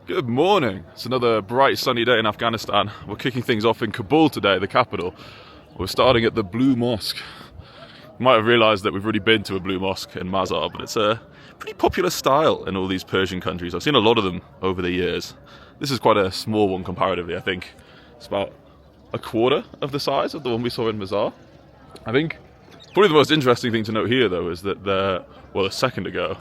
Good morning. It's another bright sunny day in Afghanistan. We're kicking things off in Kabul today, the capital. We're starting at the Blue Mosque. You might have realised that we've already been to a Blue Mosque in Mazar, but it's a pretty popular style in all these Persian countries. I've seen a lot of them over the years. This is quite a small one comparatively, I think. It's about a quarter of the size of the one we saw in Mazar. I think probably the most interesting thing to note here, though, is that a second ago,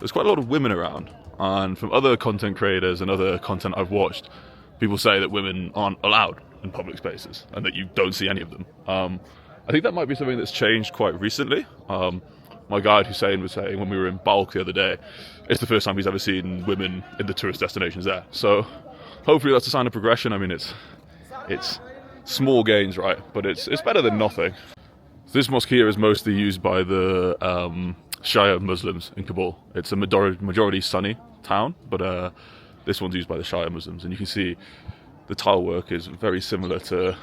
there's quite a lot of women around. And from other content creators and other content I've watched, people say that women aren't allowed in public spaces and that you don't see any of them. I think that might be something that's changed quite recently. My guide Hussein was saying when we were in Balkh the other day, it's the first time he's ever seen women in the tourist destinations there. So hopefully that's a sign of progression. I mean, it's small gains, right? But it's better than nothing. This mosque here is mostly used by the Shia Muslims in Kabul. It's a majority Sunni town, but this one's used by the Shia Muslims, and you can see the tile work is very similar to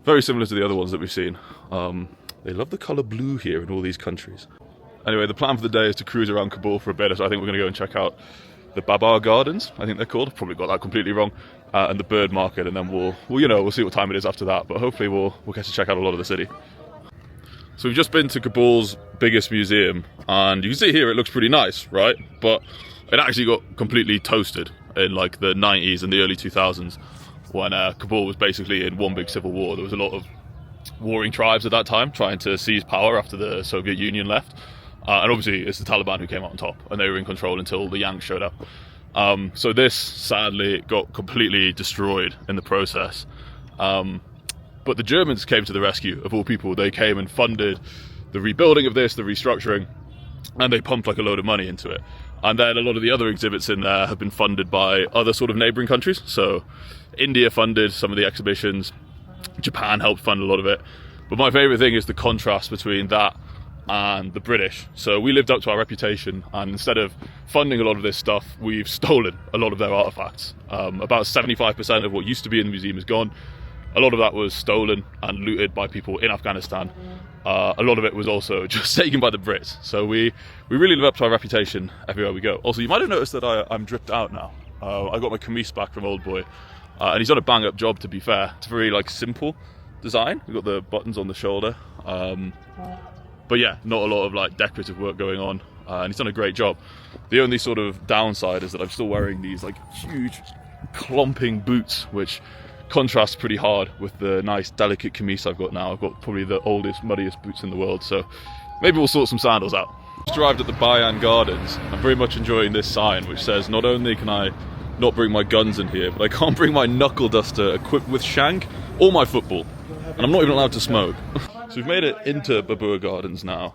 the other ones that we've seen. They love the colour blue here in all these countries. Anyway, the plan for the day is to cruise around Kabul for a bit, so I think we're going to go and check out the Babar Gardens, I think they're called. I've probably got that completely wrong, and the bird market, and then we'll see what time it is after that. But hopefully we'll get to check out a lot of the city. So we've just been to Kabul's biggest museum, and you can see here it looks pretty nice, right? But it actually got completely toasted in like the 90s and the early 2000s when Kabul was basically in one big civil war. There was a lot of warring tribes at that time trying to seize power after the Soviet Union left. And obviously it's the Taliban who came out on top, and they were in control until the Yanks showed up. So this, sadly, got completely destroyed in the process. But the Germans came to the rescue, of all people. They came and funded the rebuilding of this, the restructuring, and they pumped like a load of money into it. And then a lot of the other exhibits in there have been funded by other sort of neighbouring countries. So India funded some of the exhibitions, Japan helped fund a lot of it. But my favourite thing is the contrast between that and the British. So we lived up to our reputation, and instead of funding a lot of this stuff, we've stolen a lot of their artefacts. About 75% of what used to be in the museum is gone. A lot of that was stolen and looted by people in Afghanistan. A lot of it was also just taken by the Brits. So we really live up to our reputation everywhere we go. Also, you might have noticed that I'm dripped out now. I got my camise back from Old Boy, and he's done a bang-up job, to be fair. It's a very simple design. We've got the buttons on the shoulder. But yeah, not a lot of decorative work going on, and he's done a great job. The only sort of downside is that I'm still wearing these huge clomping boots, which contrasts pretty hard with the nice delicate camise I've got now. I've got probably the oldest, muddiest boots in the world, so maybe we'll sort some sandals out. Just arrived at the Bayan Gardens. I'm very much enjoying this sign, which says not only can I not bring my guns in here, but I can't bring my knuckle duster equipped with shank or my football, and I'm not even allowed to smoke. So we've made it into Babur Gardens now,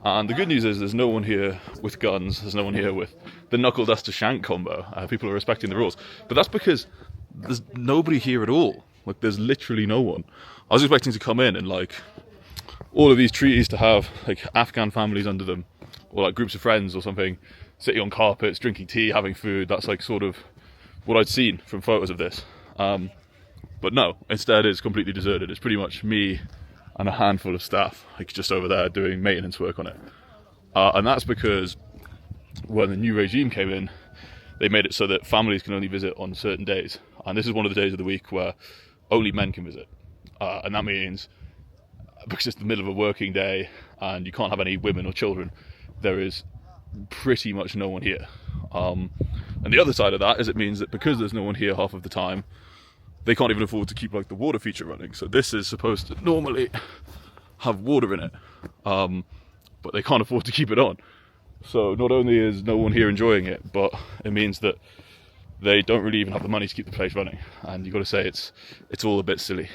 and the good news is there's no one here with guns, there's no one here with the knuckle duster shank combo. People are respecting the rules, but that's because there's nobody here at all. There's literally no one. I was expecting to come in and all of these trees to have Afghan families under them, or groups of friends or something, sitting on carpets, drinking tea, having food. That's sort of what I'd seen from photos of this. But no, instead it's completely deserted. It's pretty much me and a handful of staff just over there doing maintenance work on it. And that's because when the new regime came in, they made it so that families can only visit on certain days. And this is one of the days of the week where only men can visit. And that means, because it's the middle of a working day and you can't have any women or children, there is pretty much no one here. And the other side of that is it means that because there's no one here half of the time, they can't even afford to keep the water feature running. So this is supposed to normally have water in it, but they can't afford to keep it on. So not only is no one here enjoying it, but it means that they don't really even have the money to keep the place running. And you've got to say it's all a bit silly.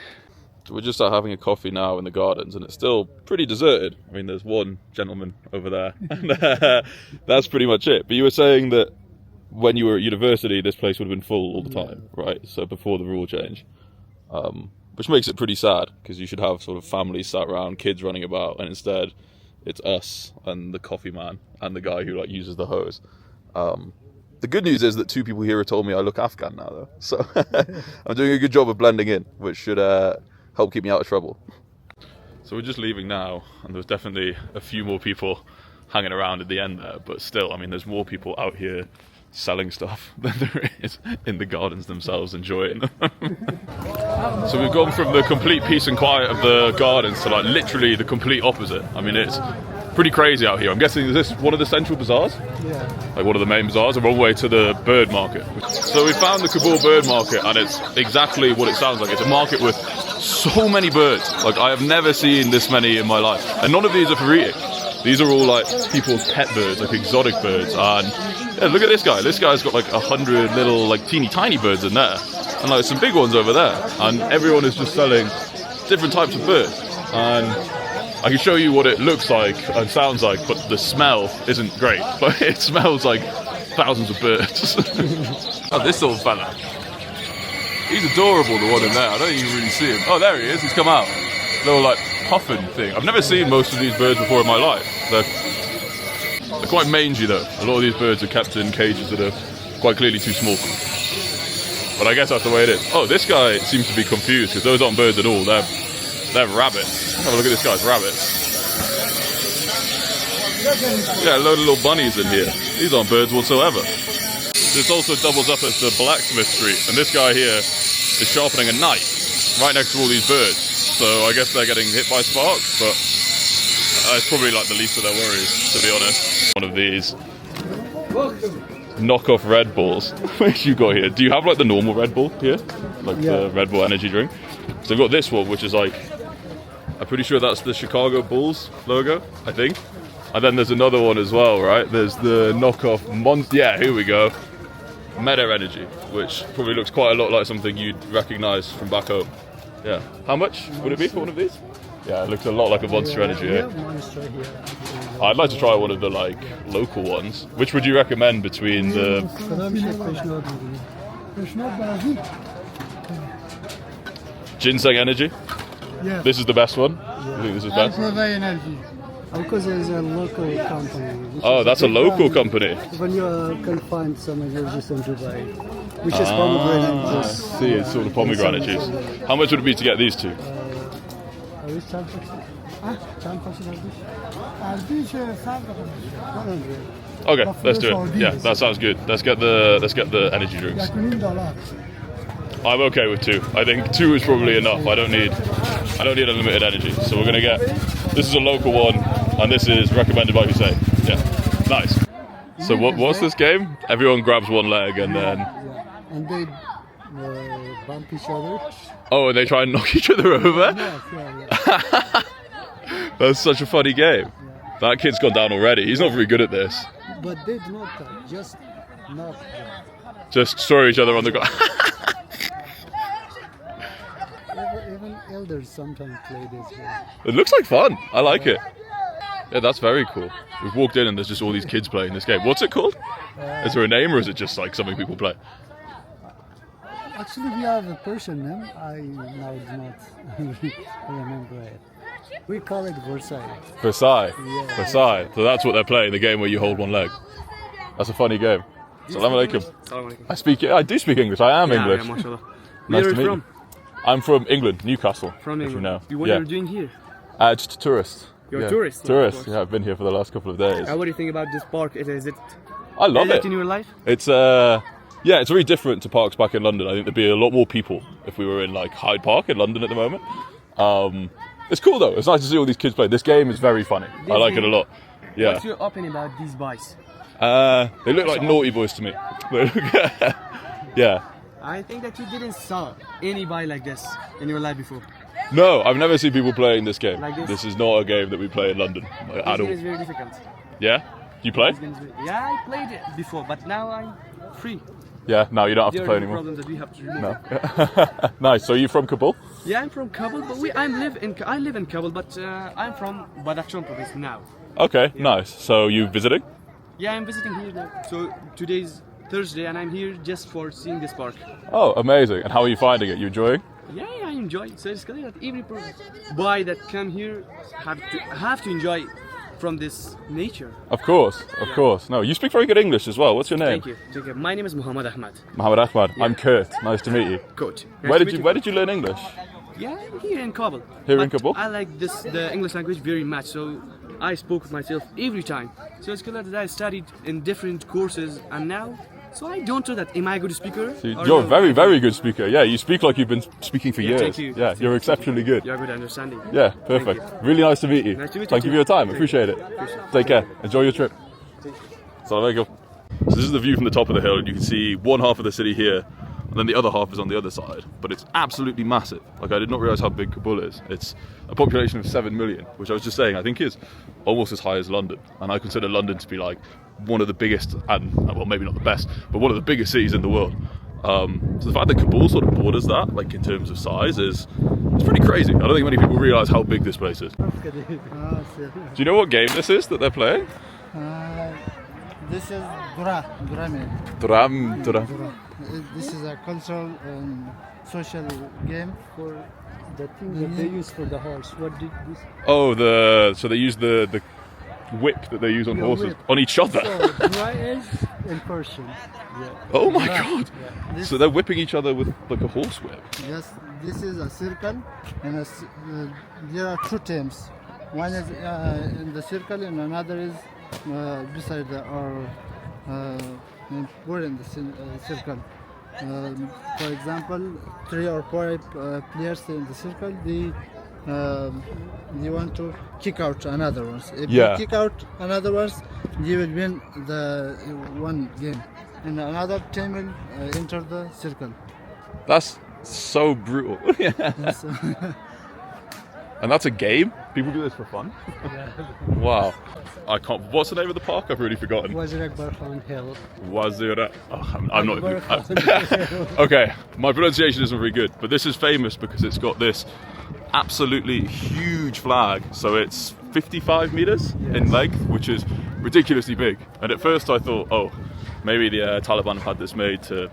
So we're just out having a coffee now in the gardens, and it's still pretty deserted. I mean, there's one gentleman over there, and that's pretty much it. But you were saying that when you were at university, this place would have been full all the time, right? So before the rule change, which makes it pretty sad, because you should have sort of families sat around, kids running about, and instead it's us and the coffee man and the guy who uses the hose. The good news is that two people here have told me I look Afghan now, though. So I'm doing a good job of blending in, which should help keep me out of trouble. So we're just leaving now, and there's definitely a few more people hanging around at the end there, but still, I mean, there's more people out here selling stuff than there is in the gardens themselves, enjoying them. So we've gone from the complete peace and quiet of the gardens to like literally the complete opposite. I mean, it's pretty crazy out here. I'm guessing, is this one of the central bazaars? Yeah. Like one of the main bazaars, and we're on the way to the bird market. So we found the Kabul bird market, and it's exactly what it sounds like. It's a market with so many birds. Like, I have never seen this many in my life. And none of these are for eating. These are all like people's pet birds, like exotic birds. And yeah, look at this guy. This guy's got like 100 little like teeny tiny birds in there, and like some big ones over there. And everyone is just selling different types of birds. And I can show you what it looks like and sounds like, but the smell isn't great. But it smells like thousands of birds. Oh, this little fella. He's adorable, the one in there. I don't even really see him. Oh, there he is. He's come out. Little like puffin thing. I've never seen most of these birds before in my life. They're quite mangy though. A lot of these birds are kept in cages that are quite clearly too small for them. But I guess that's the way it is. Oh, this guy seems to be confused because those aren't birds at all. They're rabbits. Have a look at this guy's rabbits. Yeah, a load of little bunnies in here. These aren't birds whatsoever. This also doubles up as the blacksmith street, and this guy here is sharpening a knife right next to all these birds. So I guess they're getting hit by sparks, but it's probably like the least of their worries, to be honest. One of these knockoff Red Bulls. Which you got here? Do you have like the normal Red Bull here? Like the Red Bull energy drink? So they've got this one, which is like, I'm pretty sure that's the Chicago Bulls logo, I think. And then there's another one as well, right? There's the knockoff Monster. Yeah, here we go. Meta Energy, which probably looks quite a lot like something you'd recognise from back home. Yeah. How much would it be for one of these? Yeah, it looks a lot like a Monster Energy here. I'd like to try one of the like local ones. Which would you recommend between the Ginseng Energy? Yeah. This is the best one? Yeah. You think this is best? Energy. Because it's a local company. Oh, that's a local company. When you can find some energies in Dubai, which is pomegranate juice. I see, it's sort of pomegranate juice. How much would it be to get these two? Okay, let's do it. Yeah, that sounds good. Let's get the energy drinks. I'm okay with two. I think two is probably enough. I don't need unlimited energy. So we're gonna get. This is a local one, and this is recommended by Hussein. Yeah, nice. So what's this game? Everyone grabs one leg and then. And they bump each other. Oh, and they try and knock each other over? Yeah. That's such a funny game. That kid's gone down already. He's not very good at this. But they do not just not. Just throw each other on the ground. Even elders sometimes play this game. It looks like fun. I like it. Yeah, that's very cool. We've walked in and there's just all these kids playing this game. What's it called? Is there a name or is it just like something people play? Actually, we have a Persian name. I now do not remember it. We call it Versailles. Versailles. Yeah. Versailles. So that's what they're playing, the game where you hold one leg. That's a funny game. Assalamu alaikum. I do speak English. I am English. Yeah, mashallah. Nice Where to meet you. I'm from England, Newcastle. From England. If you know. What are you doing here? Just a tourist. You're a tourist? Tourist. Yeah, I've been here for the last couple of days. What do you think about this park? Is it? I love it. In your life? It's yeah, it's very different to parks back in London. I think there'd be a lot more people if we were in like Hyde Park in London at the moment. It's cool though. It's nice to see all these kids play. This game is very funny. I like it a lot. Yeah. What's your opinion about these bikes? They look like naughty boys to me. Yeah. I think that you didn't saw any bike like this in your life before. No, I've never seen people playing this game. Like this? This is not a game that we play in London at all. This game is very difficult. Yeah? You play? Yeah, I played it before, but now I'm free. Yeah, now you don't have There to play are no anymore. problems that we have to remove. No. Nice. So are you from Kabul? Yeah, I'm from Kabul, but I live in Kabul, but I'm from Badakhshan province now. Okay, Yeah. nice. So you visiting? Yeah, I'm visiting here now. So today's Thursday, and I'm here just for seeing this park. Oh, amazing. And how are you finding it? You enjoying? Yeah, I enjoy. So it's clear that every boy that come here have to enjoy from this nature. Of course, of course. No, you speak very good English as well. What's your name? Thank you. Thank you. My name is Muhammad Ahmad. Mohammed Ahmad. I'm Kurt. Nice to meet you. Coach. Where did you learn English? Yeah, here in Kabul. Here in But Kabul? I like the English language very much, so I spoke with myself every time. So it's clear that I studied in different courses, and now So I don't know that. Am I a good speaker? So or you're a no? very, very good speaker. Yeah, you speak like you've been speaking for years. thank you. Yeah, you're exceptionally good. You have good understanding. Yeah, perfect. Really nice to meet you. Nice to meet you Thank you too. for your time. Thank Appreciate it. Take care. Enjoy your trip. So this is the view from the top of the hill, and you can see one half of the city here, and then the other half is on the other side. But it's absolutely massive. Like, I did not realize how big Kabul is. It's a population of 7 million, which I was just saying, I think is almost as high as London. And I consider London to be like one of the biggest, and well, maybe not the best, but one of the biggest cities in the world. So the fact that Kabul sort of borders that, like in terms of size, is pretty crazy. I don't think many people realize how big this place is. Do you know what game this is that they're playing? This is Dura. Duram. This is a cultural and social game for the thing that they use for the horse. What did this? Oh, so they use the whip that they use on horses whip. on each other. So Dura is in Persian. Yeah. Oh my god! Yeah. So they're whipping each other with like a horse whip. Yes, this is a circle, and there are two teams. One is in the circle, and another is beside we're in the circle. For example, 3 or 4 players in the circle. They want to kick out another ones. If Yeah. you kick out another ones, you will win the one game, and another team will enter the circle. That's so brutal. Yes. And that's a game? People do this for fun? Wow. I can't. What's the name of the park? I've already forgotten. Wazir Akbar Khan Hill. Wazira. Oh, I'm not. Okay, my pronunciation isn't very good, but this is famous because it's got this absolutely huge flag. So it's 55 meters in length, which is ridiculously big. And at first I thought, oh, maybe the Taliban have had this made to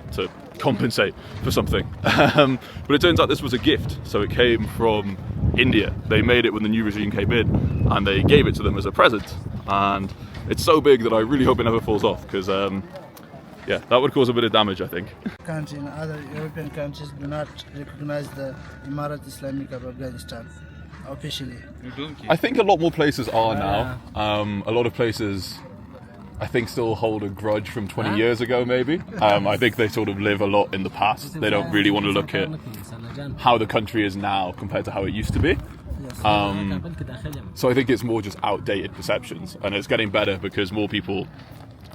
compensate for something. But it turns out this was a gift. So it came from India. They made it when the new regime came in, and they gave it to them as a present. And it's so big that I really hope it never falls off, because yeah, that would cause a bit of damage, I think. Country and other European countries do not recognize the Imarat Islamic of Afghanistan officially. I think a lot more places are now. A lot of places, I think, still hold a grudge from 20 years ago, maybe. I think they sort of live a lot in the past. They don't really want to look at how the country is now compared to how it used to be. So I think it's more just outdated perceptions, and it's getting better because more people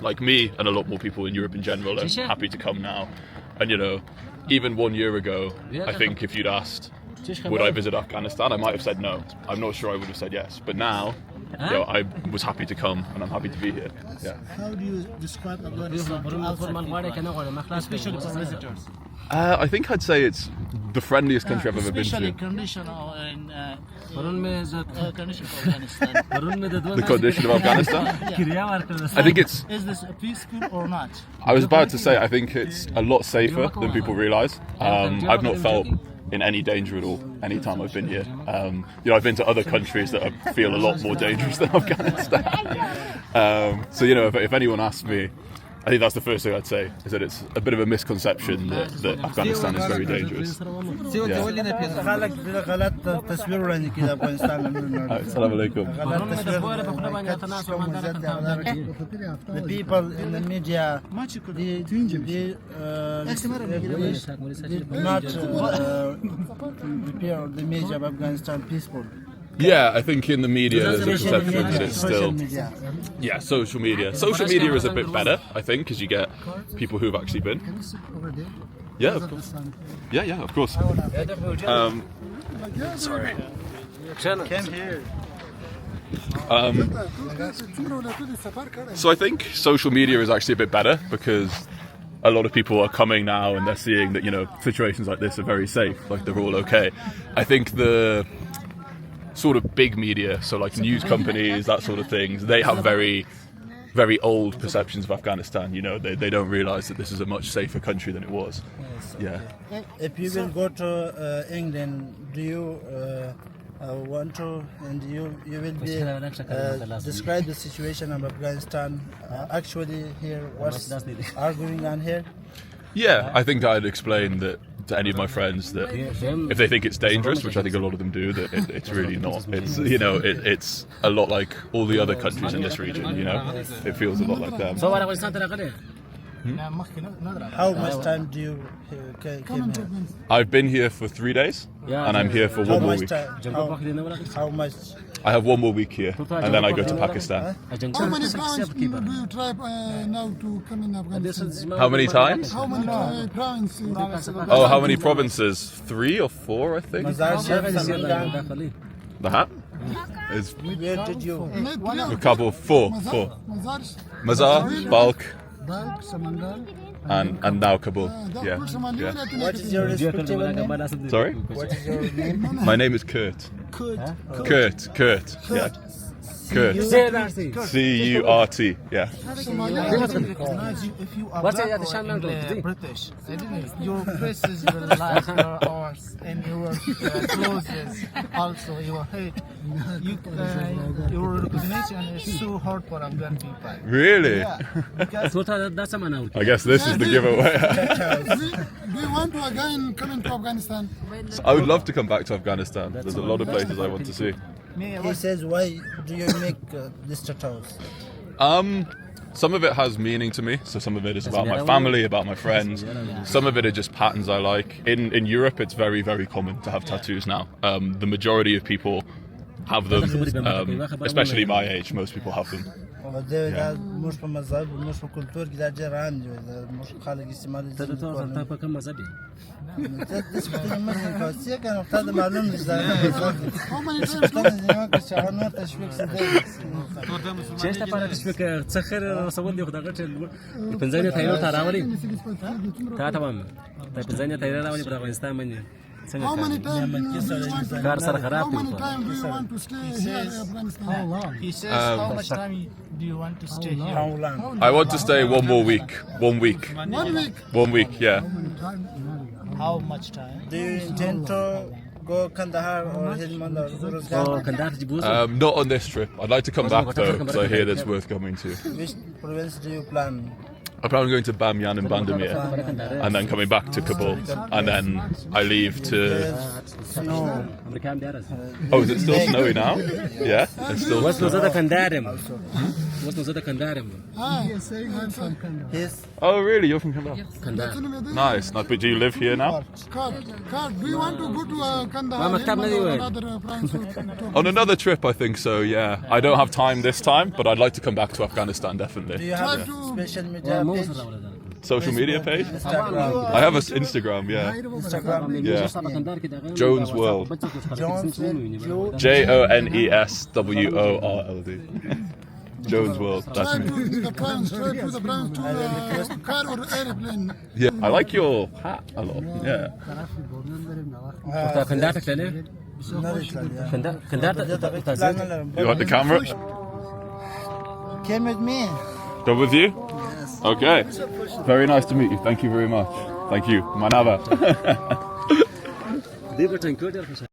like me and a lot more people in Europe in general are happy to come now. And you know, even 1 year ago, I think if you'd asked, would I visit Afghanistan, I might have said no. I'm not sure I would have said yes. But now, you know, I was happy to come, and I'm happy to be here. Yeah. How do you describe Afghanistan to outside people, especially for visitors? I think I'd say it's the friendliest country I've ever been Especially to. condition in condition for Afghanistan. The condition of Afghanistan? I think it's. Is this peaceful or not? I was about to say, I think it's a lot safer than people realise. I've not felt in any danger at all any time I've been here. You know, I've been to other countries that I feel a lot more dangerous than Afghanistan. So you know, if anyone asks me, I think that's the first thing I'd say, is that it's a bit of a misconception that Afghanistan is very dangerous. Assalamu alaikum. The people in the media, they not prepare the media of Afghanistan peaceful. Yeah, I think in the media there's a perception that it's still... media. Yeah, social media. Social media is a bit better, I think, because you get people who've actually been. Yeah, of course. Yeah, of course. Sorry. Came here. So I think social media is actually a bit better because a lot of people are coming now and they're seeing that, you know, situations like this are very safe, like they're all okay. I think the sort of big media, so like news companies, that sort of things, they have very, very old perceptions of Afghanistan. You know, they don't realise that this is a much safer country than it was. Yeah. If you will go to England, do you want to, and you will be describe the situation of Afghanistan actually here, what's arguing on here? Yeah, I think I'd explain that to any of my friends that if they think it's dangerous, which I think a lot of them do, that it's really not. It's, you know, it's a lot like all the other countries in this region. You know, it feels a lot like them. How much time do you came here? I've been here for 3 days, and I'm here for How one more much week. time? How much? I have one more week here, and then I go to Pakistan. How many times do you try now to come in Afghanistan? How many times? How many provinces? Oh, how many provinces? 3 or 4, I think. Mazar Sharif, Samarkand. The hat is Where did you? a couple, 4. Mazar, Mazar, Balkh, Balkh, Samandal. and now Kabul. Yeah. What is your respectable name? Sorry, What is your name? my name is Kurt. Kurt. Yeah. Kurt. C-U-R-T. Yeah. What's it? British. Your faces will last your hours, and your clothes also your height. Your recognition is so hard for Afghan people. Really? I guess this is the giveaway. Do you want to again come into Afghanistan? I would love to come back to Afghanistan. There's a lot of places I want to see. He says, why do you make these tattoos? Some of it has meaning to me. So some of it is about my family, about my friends. Some of it are just patterns I like. In Europe, it's very, very common to have tattoos now. The majority of people have them, especially my age. Most people have them. ده مش په مذهب مش په کلتور کې دا ډېر عام دي مش خلک استعمال دي ته په کوم مذهب یې؟ د سپین مذهب خاصیه کنه تا د معلوم نشته How many times do چېرته لپاره تشویق څه خیر رسول دی خو دغه پنځه تایید ته راولي تا ته وایم دا پنځه تایید راولي په افغانستان باندې How many times do کار سره خراب How many times do you want to stay here in Afghanistan? He says how much time do you want to stay here? How long? I want to stay one more week. 1 week. 1 week. 1 week, yeah. How much time? Do you intend to go Kandahar or Helmand or Uruzgan? کندهار ته بوزو Not on this trip. I'd like to come back though, because I hear that's worth coming to. Which province do you plan? I plan on going to Bamyan and Bandamir, and then coming back to Kabul, and then I leave to. امریکا هم ډېره Oh, is it still snowy now? Yeah, it's still. اوس نو زه د کندهار یم اوس نو زه د کندهار یم Yes. Oh, really? You're from Kandahar? کندهار Nice. Nice. But do you live here now? Kurt, do you want to go to Kandahar مكتب Helmand, نادي or وين؟ another province? On another trip, I think so. Yeah. I don't have time this time, but I'd like to come back to Afghanistan Do definitely. you have a special media page? Social media page? Instagram. I have an Instagram. Yeah. Instagram. Yeah. Jones Jones World. JONESWORLD. Jones World. That's Try me. to the province, try to the province to car or airplane. Yeah. I like your hat a lot. Yeah. کندهار ته تللی کندهار ته You want the camera? Came with me. Go with you? Okay. Very nice to meet you. Thank you very much. Thank you. Manava. دی به ټینکو ډېر خوشاله